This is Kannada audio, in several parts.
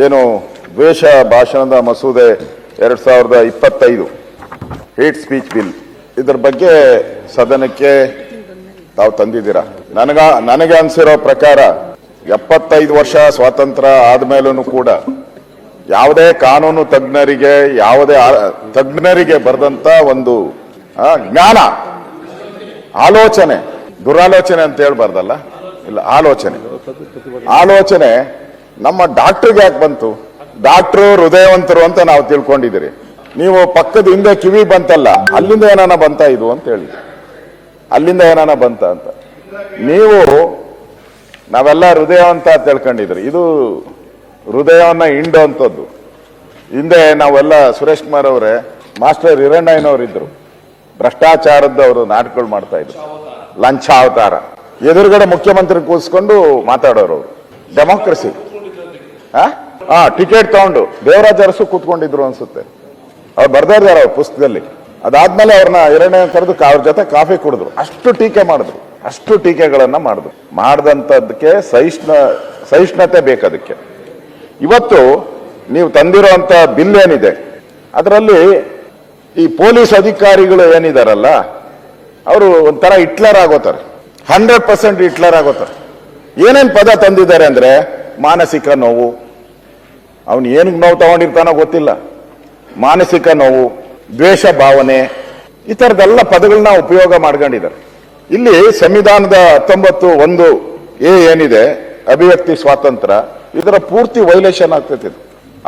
ಏನು ದ್ವೇಷ ಭಾಷಣದ ಮಸೂದೆ 2025 ಹೇಟ್ ಸ್ಪೀಚ್ ಬಿಲ್ ಇದರ ಬಗ್ಗೆ ಸದನಕ್ಕೆ ತಾವು ತಂದಿದ್ದೀರಾ. ನನಗೆ ಅನಿಸಿರೋ ಪ್ರಕಾರ 75 ವರ್ಷ ಸ್ವಾತಂತ್ರ್ಯ ಆದ್ಮೇಲೂ ಕೂಡ ಯಾವುದೇ ಕಾನೂನು ತಜ್ಞರಿಗೆ ಬರೆದಂತ ಒಂದು ಜ್ಞಾನ, ಆಲೋಚನೆ, ದುರಾಲೋಚನೆ ಅಂತ ಹೇಳ್ಬಾರ್ದಲ್ಲ, ಇಲ್ಲ ಆಲೋಚನೆ ನಮ್ಮ ಡಾಕ್ಟರ್ಗೆ ಯಾಕೆ ಬಂತು? ಡಾಕ್ಟ್ರು ಹೃದಯವಂತರು ಅಂತ ನಾವು ತಿಳ್ಕೊಂಡಿದ್ದೀರಿ. ನೀವು ಪಕ್ಕದ ಹಿಂದೆ ಕಿವಿ ಬಂತಲ್ಲ, ಅಲ್ಲಿಂದ ಏನಾನ ಬಂತ ಇದು ಅಂತ ಹೇಳಿ, ಅಲ್ಲಿಂದ ಏನಾನ ಬಂತ ಅಂತ ನೀವು ನಾವೆಲ್ಲ ಹೃದಯವಂತ ತಿಳ್ಕೊಂಡಿದ್ರಿ. ಇದು ಹೃದಯವನ್ನ ಹಿಂಡೋ ಅಂತದ್ದು. ಹಿಂದೆ ನಾವೆಲ್ಲ ಸುರೇಶ್ ಕುಮಾರ್ ಅವರೇ, ಮಾಸ್ಟರ್ ಹಿರಣ್ಣಯ್ಯನವರು ಇದ್ರು, ಭ್ರಷ್ಟಾಚಾರದವರು ನಾಟಕಗಳು ಮಾಡ್ತಾ ಇದ್ರು, ಲಂಚ ಅವತಾರ, ಎದುರುಗಡೆ ಮುಖ್ಯಮಂತ್ರಿ ಕೂರಿಸ್ಕೊಂಡು ಮಾತಾಡೋರು ಅವರು. ಡೆಮೋಕ್ರಸಿ ಟಿಕೆಟ್ ತಗೊಂಡು ದೇವರಾಜ ಅರಸು ಕೂತ್ಕೊಂಡಿದ್ರು ಅನ್ಸುತ್ತೆ, ಅವ್ರು ಬರ್ದಿದ್ದಾರೆ ಅವ್ರ ಪುಸ್ತಕದಲ್ಲಿ. ಅದಾದ್ಮೇಲೆ ಅವ್ರನ್ನ ಹಿರಣ್ಣಯ್ಯ ಕರೆದು ಅವ್ರ ಜೊತೆ ಕಾಫಿ ಕುಡಿದ್ರು. ಅಷ್ಟು ಟೀಕೆ ಮಾಡಿದ್ರು, ಅಷ್ಟು ಟೀಕೆಗಳನ್ನ ಮಾಡಿದ್ರು. ಮಾಡಿದಂಥದ್ದಕ್ಕೆ ಸಹಿಷ್ಣುತೆ ಬೇಕದಕ್ಕೆ. ಇವತ್ತು ನೀವು ತಂದಿರುವಂತ ಬಿಲ್ ಏನಿದೆ ಅದರಲ್ಲಿ ಈ ಪೊಲೀಸ್ ಅಧಿಕಾರಿಗಳು ಏನಿದಾರಲ್ಲ ಅವರು ಒಂಥರ ಹಿಟ್ಲರ್ ಆಗೋತಾರೆ, 100% ಹಿಟ್ಲರ್ ಆಗೋತಾರೆ. ಏನೇನ್ ಪದ ತಂದಿದ್ದಾರೆ ಅಂದ್ರೆ ಮಾನಸಿಕ ನೋವು, ಅವನು ಏನಕ್ಕೆ ನೋವು ತಗೊಂಡಿರ್ತಾನೋ ಗೊತ್ತಿಲ್ಲ, ಮಾನಸಿಕ ನೋವು, ದ್ವೇಷ ಭಾವನೆ, ಈ ತರದೆಲ್ಲ ಪದಗಳನ್ನ ಉಪಯೋಗ ಮಾಡ್ಕೊಂಡಿದ್ದಾರೆ. ಇಲ್ಲಿ ಸಂವಿಧಾನದ 19(1)(a) ಏನಿದೆ ಅಭಿವ್ಯಕ್ತಿ ಸ್ವಾತಂತ್ರ್ಯ, ಇದರ ಪೂರ್ತಿ ವೈಲೇಷನ್ ಆಗ್ತೈತಿ.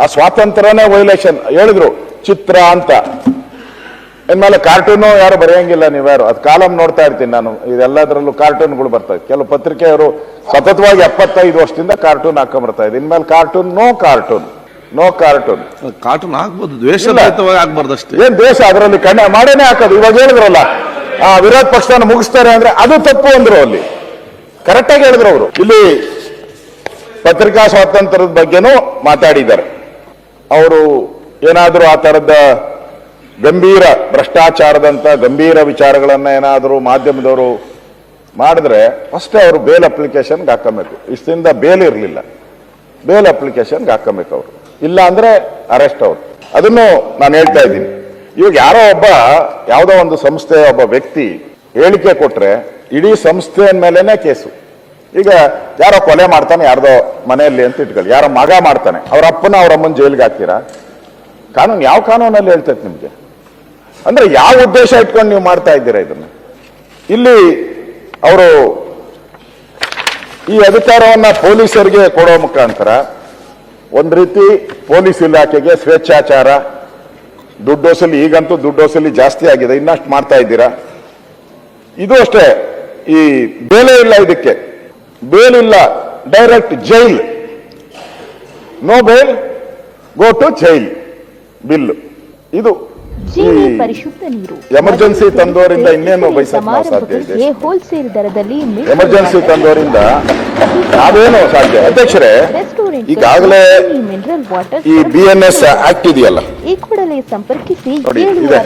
ಆ ಸ್ವಾತಂತ್ರ್ಯನೇ ವೈಲೇಷನ್. ಹೇಳಿದ್ರು ಚಿತ್ರ ಅಂತ, ಇನ್ಮೇಲೆ ಕಾರ್ಟೂನು ಯಾರು ಬರೆಯಂಗಿಲ್ಲ, ನೀವ್ಯಾರು ಅದು ಕಾಲಂ ನೋಡ್ತಾ ಇರ್ತೀನಿ ನಾನು, ಇದೆಲ್ಲದರಲ್ಲೂ ಕಾರ್ಟೂನ್ಗಳು ಬರ್ತಾ ಇದೆ. ಕೆಲವು ಪತ್ರಿಕೆಯವರು ಸತತವಾಗಿ 75 ವರ್ಷದಿಂದ ಕಾರ್ಟೂನ್ ಹಾಕೊಂಡ್ಬರ್ತಾ ಇದೆ. ಇನ್ಮೇಲೆ ಕಾರ್ಟೂನ್ ನೋ ಕಾರ್ಟೂನ್ ಆಗ್ಬೋದು, ದ್ವೇಷ ಆಗ್ಬಾರ್ದು ಅಷ್ಟೇ. ಏನ್ ದ್ವೇಷ ಅದರಲ್ಲಿ ಮಾಡೇನೆ ಹಾಕೋದು. ಇವಾಗ ಹೇಳಿದ್ರಲ್ಲ ವಿರೋಧ ಪಕ್ಷನ ಮುಗಿಸ್ತಾರೆ ಅಂದ್ರೆ ಅದು ತಪ್ಪು ಅಂದ್ರು, ಅಲ್ಲಿ ಕರೆಕ್ಟಾಗಿ ಹೇಳಿದ್ರು ಅವರು. ಇಲ್ಲಿ ಪತ್ರಿಕಾ ಸ್ವಾತಂತ್ರ್ಯದ ಬಗ್ಗೆನೂ ಮಾತಾಡಿದ್ದಾರೆ. ಅವರು ಏನಾದರೂ ಆ ತರದ ಗಂಭೀರ ಭ್ರಷ್ಟಾಚಾರದಂತ ಗಂಭೀರ ವಿಚಾರಗಳನ್ನ ಏನಾದರೂ ಮಾಧ್ಯಮದವರು ಮಾಡಿದ್ರೆ ಅಷ್ಟೇ ಅವರು ಬೇಲ್ ಅಪ್ಲಿಕೇಶನ್ಗೆ ಹಾಕಬೇಕು. ಇಷ್ಟದಿಂದ ಬೇಲ್ ಇರಲಿಲ್ಲ, ಬೇಲ್ ಅಪ್ಲಿಕೇಶನ್ಗೆ ಹಾಕಬೇಕು ಅವರು, ಇಲ್ಲ ಅಂದ್ರೆ ಅರೆಸ್ಟ್ ಅವರು. ಅದನ್ನು ನಾನು ಹೇಳ್ತಾ ಇದ್ದೀನಿ. ಇವಾಗ ಯಾರೋ ಒಬ್ಬ ಯಾವುದೋ ಒಂದು ಸಂಸ್ಥೆಯ ಒಬ್ಬ ವ್ಯಕ್ತಿ ಹೇಳಿಕೆ ಕೊಟ್ರೆ ಇಡೀ ಸಂಸ್ಥೆಯ ಮೇಲೇನೆ ಕೇಸು. ಈಗ ಯಾರೋ ಕೊಲೆ ಮಾಡ್ತಾನೆ ಯಾರ್ದೋ ಮನೆಯಲ್ಲಿ ಅಂತ ಇಟ್ಕೊಳ್ಳಿ, ಯಾರೋ ಮಗ ಮಾಡ್ತಾನೆ, ಅವ್ರ ಅಪ್ಪನ ಅವ್ರ ಅಮ್ಮನ ಜೈಲಿಗೆ ಹಾಕ್ತೀರಾ? ಕಾನೂನು ಯಾವ ಕಾನೂನಲ್ಲಿ ಹೇಳ್ತೈತೆ ನಿಮ್ಗೆ? ಅಂದ್ರೆ ಯಾವ ಉದ್ದೇಶ ಇಟ್ಕೊಂಡು ನೀವು ಮಾಡ್ತಾ ಇದ್ದೀರಾ ಇದನ್ನ? ಇಲ್ಲಿ ಅವರು ಈ ಅಧಿಕಾರವನ್ನ ಪೊಲೀಸರಿಗೆ ಕೊಡೋ ಮುಖಾಂತರ ಒಂದ್ ರೀತಿ ಪೊಲೀಸ್ ಇಲಾಖೆಗೆ ಸ್ವೇಚ್ಛಾಚಾರ, ದುಡ್ಡು ವಸೂಲಿ, ಈಗಂತೂ ದುಡ್ಡು ವಸೂಲಿ ಜಾಸ್ತಿ ಆಗಿದೆ, ಇನ್ನಷ್ಟು ಮಾಡ್ತಾ ಇದ್ದೀರಾ. ಇದು ಅಷ್ಟೇ, ಈ ಬೇಲೆ ಇಲ್ಲ, ಇದಕ್ಕೆ ಬೇಲ್ ಇಲ್ಲ, direct jail, no bail go to jail bill. ಇದು ಪರಿಶುದ್ಧ ನೀರು ಎಮರ್ಜೆನ್ಸಿ ತಂದೋರಿಂದ ಇನ್ನೇನು ಬಯಸಕ್ಕೆ ನಾವು ಸಾಧ್ಯ ಇದೆ? ಹೋಲ್ಸೇಲ್ ದರದಲ್ಲಿ ಎಮರ್ಜೆನ್ಸಿ ತಂದೋರಿಂದ ನಾವೇನು ಸಾಧ್ಯ? ಅಧ್ಯಕ್ಷರೇ, ಈಗಾಗಲೇ ಈ BNS ಆಕ್ಟ್ ಇದೆಯಲ್ಲ, ಈ ಕೂಡಲೇ ಸಂಪರ್ಕಿಸಿ. ಇದೆ,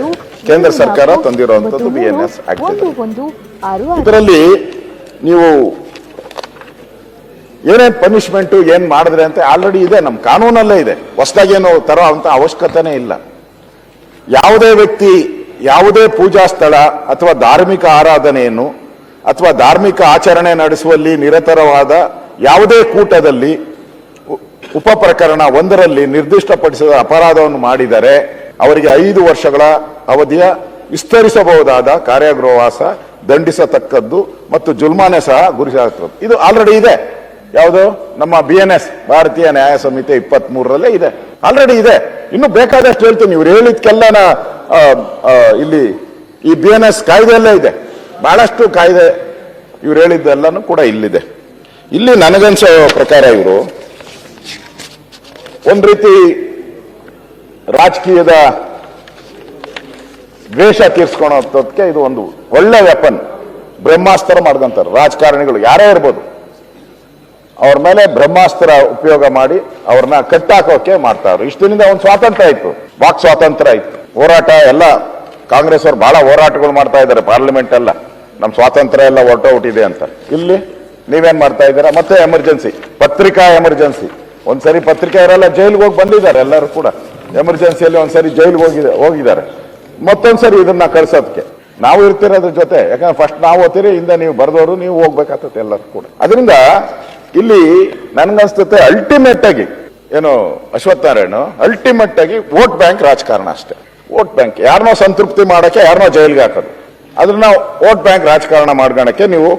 ಕೇಂದ್ರ ಸರ್ಕಾರ ತಂದಿರುವಂತದ್ದು BNS ಆಕ್ಟ್. ಇದರಲ್ಲಿ ನೀವು ಏನೇನ್ ಪನಿಷ್ಮೆಂಟ್ ಏನ್ ಮಾಡಿದ್ರೆ ಅಂತ ಆಲ್ರೆಡಿ ಇದೆ, ನಮ್ಮ ಕಾನೂನಲ್ಲೇ ಇದೆ. ಹೊಸದಾಗೇನು ತರೋ ಅಂತ ಅವಶ್ಯಕತೆನೇ ಇಲ್ಲ. ಯಾವುದೇ ವ್ಯಕ್ತಿ ಯಾವುದೇ ಪೂಜಾ ಸ್ಥಳ ಅಥವಾ ಧಾರ್ಮಿಕ ಆರಾಧನೆಯನ್ನು ಅಥವಾ ಧಾರ್ಮಿಕ ಆಚರಣೆ ನಡೆಸುವಲ್ಲಿ ನಿರತರವಾದ ಯಾವುದೇ ಕೂಟದಲ್ಲಿ ಉಪಪ್ರಕರಣ 1ರಲ್ಲಿ ನಿರ್ದಿಷ್ಟಪಡಿಸಿದ ಅಪರಾಧವನ್ನು ಮಾಡಿದರೆ ಅವರಿಗೆ 5 ವರ್ಷಗಳ ಅವಧಿಯ ವಿಸ್ತರಿಸಬಹುದಾದ ಕಾರಾಗೃಹವಾಸ ದಂಡಿಸತಕ್ಕದ್ದು ಮತ್ತು ಜುಲ್ಮಾನೆ ಸಹ ಗುರಿಯಾಗುತ್ತದೆ. ಇದು ಆಲ್ರೆಡಿ ಇದೆ. ಯಾವುದು? ನಮ್ಮ BNS ಭಾರತೀಯ ನ್ಯಾಯ ಸಂಹಿತೆ 23ರಲ್ಲೇ ಇದೆ, ಆಲ್ರೆಡಿ ಇದೆ. ಇನ್ನು ಬೇಕಾದಷ್ಟು ಹೇಳ್ತೀನಿ. ಇವ್ರು ಹೇಳಿದ್ಕೆಲ್ಲ ಇಲ್ಲಿ ಈ BNS ಕಾಯ್ದೆಯಲ್ಲೇ ಇದೆ, ಬಹಳಷ್ಟು ಕಾಯ್ದೆ ಇವ್ರು ಹೇಳಿದ್ದೆಲ್ಲನೂ ಕೂಡ ಇಲ್ಲಿದೆ. ಇಲ್ಲಿ ನನಗನ್ಸೋ ಪ್ರಕಾರ ಇವರು ಒಂದ್ ರೀತಿ ರಾಜಕೀಯದ ದ್ವೇಷ ತೀರ್ಸ್ಕೊಳೋದಕ್ಕೆ ಇದು ಒಂದು ಒಳ್ಳೆ ವೆಪನ್, ಬ್ರಹ್ಮಾಸ್ತ್ರ ಮಾಡ್ಕೊಂತಾರೆ ರಾಜಕಾರಣಿಗಳು, ಯಾರೇ ಇರ್ಬೋದು. ಅವ್ರ ಮೇಲೆ ಬ್ರಹ್ಮಾಸ್ತ್ರ ಉಪಯೋಗ ಮಾಡಿ ಅವ್ರನ್ನ ಕಟ್ಟಾಕೋಕೆ ಮಾಡ್ತಾರೆ. ಇಷ್ಟು ದಿನದಿಂದ ಒಂದು ಸ್ವಾತಂತ್ರ್ಯ ಇತ್ತು, ವಾಕ್ ಸ್ವಾತಂತ್ರ್ಯ ಇತ್ತು, ಹೋರಾಟ ಎಲ್ಲ ಕಾಂಗ್ರೆಸ್ ಅವರು ಬಹಳ ಹೋರಾಟಗಳು ಮಾಡ್ತಾ ಇದ್ದಾರೆ ಪಾರ್ಲಿಮೆಂಟ್ ಎಲ್ಲ, ನಮ್ಮ ಸ್ವಾತಂತ್ರ್ಯ ಎಲ್ಲ ಹೊರಟೋಗ್ಬಿಟ್ಟಿದೆ ಅಂತ. ಇಲ್ಲಿ ನೀವೇನ್ ಮಾಡ್ತಾ ಇದ್ದೀರಾ? ಮತ್ತೆ ಎಮರ್ಜೆನ್ಸಿ, ಪತ್ರಿಕಾ ಎಮರ್ಜೆನ್ಸಿ, ಒಂದ್ಸರಿ ಪತ್ರಿಕೆಯವರೆಲ್ಲ ಜೈಲಿಗೆ ಹೋಗಿ ಬಂದಿದ್ದಾರೆ, ಎಲ್ಲರೂ ಕೂಡ ಎಮರ್ಜೆನ್ಸಿಯಲ್ಲಿ ಒಂದ್ಸರಿ ಜೈಲಿಗೆ ಹೋಗಿದ್ದಾರೆ. ಮತ್ತೊಂದ್ಸರಿ ಇದನ್ನ ಕಳ್ಸೋದಕ್ಕೆ ನಾವು ಇರ್ತಿರೋದ್ರ ಜೊತೆ, ಯಾಕಂದ್ರೆ ಫಸ್ಟ್ ನಾವು ಓದ್ತೀರಿ, ಹಿಂದೆ ನೀವು ಬರೆದವರು ನೀವು ಹೋಗ್ಬೇಕಾಗ್ತದೆ ಎಲ್ಲರೂ ಕೂಡ. ಅದರಿಂದ ಇಲ್ಲಿ ನನ್ಗನ್ಸ್ತತೆ ಅಲ್ಟಿಮೇಟ್ ಆಗಿ ಏನು ಅಶ್ವತ್ಥನಾರಾಯಣ ಅಲ್ಟಿಮೇಟ್ ಆಗಿ ವೋಟ್ ಬ್ಯಾಂಕ್ ರಾಜಕಾರಣ ಅಷ್ಟೇ. ವೋಟ್ ಬ್ಯಾಂಕ್ ಯಾರನ್ನೋ ಸಂತೃಪ್ತಿ ಮಾಡಕ್ಕೆ ಯಾರನ್ನೋ ಜೈಲಿಗೆ ಹಾಕೋದು, ಅದನ್ನ ವೋಟ್ ಬ್ಯಾಂಕ್ ರಾಜಕಾರಣ ಮಾಡ್ಕೊಳಕ್ಕೆ ನೀವು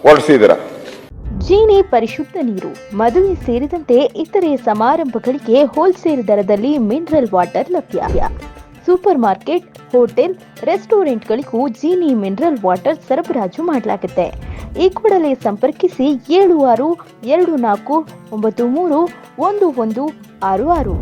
ಹೊರಡಿಸಿದ್ದೀರಾ. ಜೀನಿ ಪರಿಶುದ್ಧ ನೀರು, ಮದುವೆ ಸೇರಿದಂತೆ ಇತರೆ ಸಮಾರಂಭಗಳಿಗೆ ಹೋಲ್ಸೇಲ್ ದರದಲ್ಲಿ ಮಿನರಲ್ ವಾಟರ್ ಲಭ್ಯ. ಸೂಪರ್ ಮಾರ್ಕೆಟ್, ಹೋಟೆಲ್, ರೆಸ್ಟೋರೆಂಟ್ಗಳಿಗೂ ಜೀನಿ ಮಿನರಲ್ ವಾಟರ್ ಸರಬರಾಜು ಮಾಡಲಾಗುತ್ತೆ. ಈ ಕೂಡಲೇ ಸಂಪರ್ಕಿಸಿ 7624931166.